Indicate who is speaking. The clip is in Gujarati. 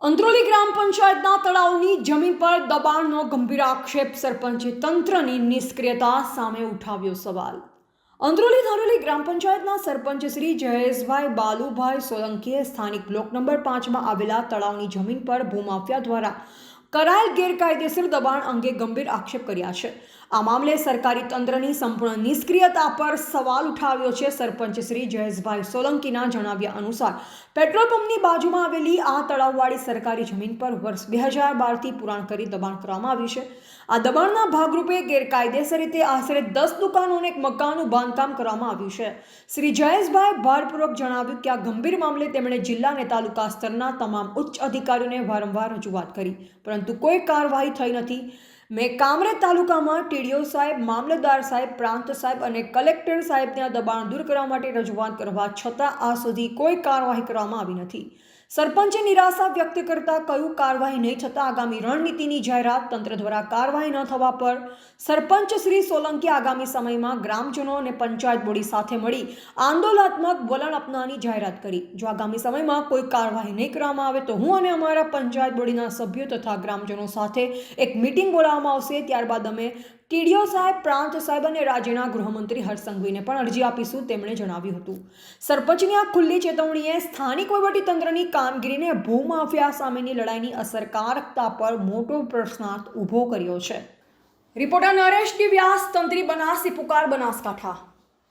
Speaker 1: અંત્રોલી ગ્રામ પંચાયતના તળાવની જમીન પર દબાણનો ગંભીર આક્ષેપ. સરપંચે તંત્રની નિષ્ક્રિયતા સામે ઉઠાવ્યો સવાલ. અંત્રોલી ધારેલી ગ્રામ પંચાયતના સરપંચ શ્રી જયેશભાઈ બાલુભાઈ સોલંકીએ સ્થાનિક બ્લોક નંબર 5માં આવેલા તળાવની જમીન પર ભૂમાફિયા દ્વારા કરાયેલ ગેરકાયદેસર દબાણ અંગે ગંભીર આક્ષેપ કર્યા છે. આ મામલે સરકારી તંત્રની સંપૂર્ણ નિષ્ક્રિયતા પર સવાલ ઉઠાવ્યો છે. સરપંચ શ્રી જયેશભાઈ સોલંકીના જણાવ્યા અનુસાર પેટ્રોલ પંપની બાજુમાં આવેલી આ તળાવવાળી સરકારી જમીન પર વર્ષ 2012થી પુરાણ કરી દબાણ કરવામાં આવ્યું છે. આ દબાણના ભાગરૂપે ગેરકાયદેસર રીતે આશરે 10 દુકાનો અને એક મકાનનું બાંધકામ કરવામાં આવ્યું છે. શ્રી જયેશભાઈ ભારપૂર્વક જણાવ્યું કે આ ગંભીર મામલે તેમણે જિલ્લા અને તાલુકા સ્તરના તમામ ઉચ્ચ અધિકારીઓને વારંવાર રજૂઆત કરી, પરંતુ કોઈ કાર્યવાહી થઈ નથી. મેં કામરેજ તાલુકામાં ટીડીઓ સાહેબ, મામલતદાર સાહેબ, પ્રાંત સાહેબ અને કલેક્ટર સાહેબને આ દબાણ દૂર કરવા માટે રજૂઆત કરવા છતાં આ સુધી કોઈ કાર્યવાહી કરવામાં આવી નથી. સરપંચે નિરાશા વ્યક્ત કરતા કહ્યું, કાર્યવાહી નહીં થતાં આગામી રણનીતિની જાહેરાત. તંત્ર દ્વારા કાર્યવાહી ન થવા પર સરપંચ શ્રી સોલંકી આગામી સમયમાં ગ્રામજનો અને પંચાયત બોડી સાથે મળી આંદોલનાત્મક વલણ અપનાવવાની જાહેરાત કરી. જો આગામી સમયમાં કોઈ કાર્યવાહી નહીં કરવામાં આવે તો હું અને અમારા પંચાયત બોડીના સભ્યો તથા ગ્રામજનો સાથે એક મીટિંગ બોલાવવામાં આવશે. ત્યારબાદ અમે ટીડીઓ સાહેબ, પ્રાંત સાહેબ અને રાજ્યના ગૃહમંત્રી હર્ષ સંઘવીને પણ અરજી આપીશું, તેમણે જણાવ્યું હતું. સરપંચની આ ખુલ્લી ચેતવણીએ સ્થાનિક વહીવટીતંત્રની કામગીરીને ભૂમાફિયા સામેની લડાઈની અસરકારકતા પર મોટો પ્રશ્નાર્થ ઊભો કર્યો છે. રિપોર્ટર નરેશ ડી વ્યાસ, તંત્રી બનાસી પુકાર, બનાસકાંઠા.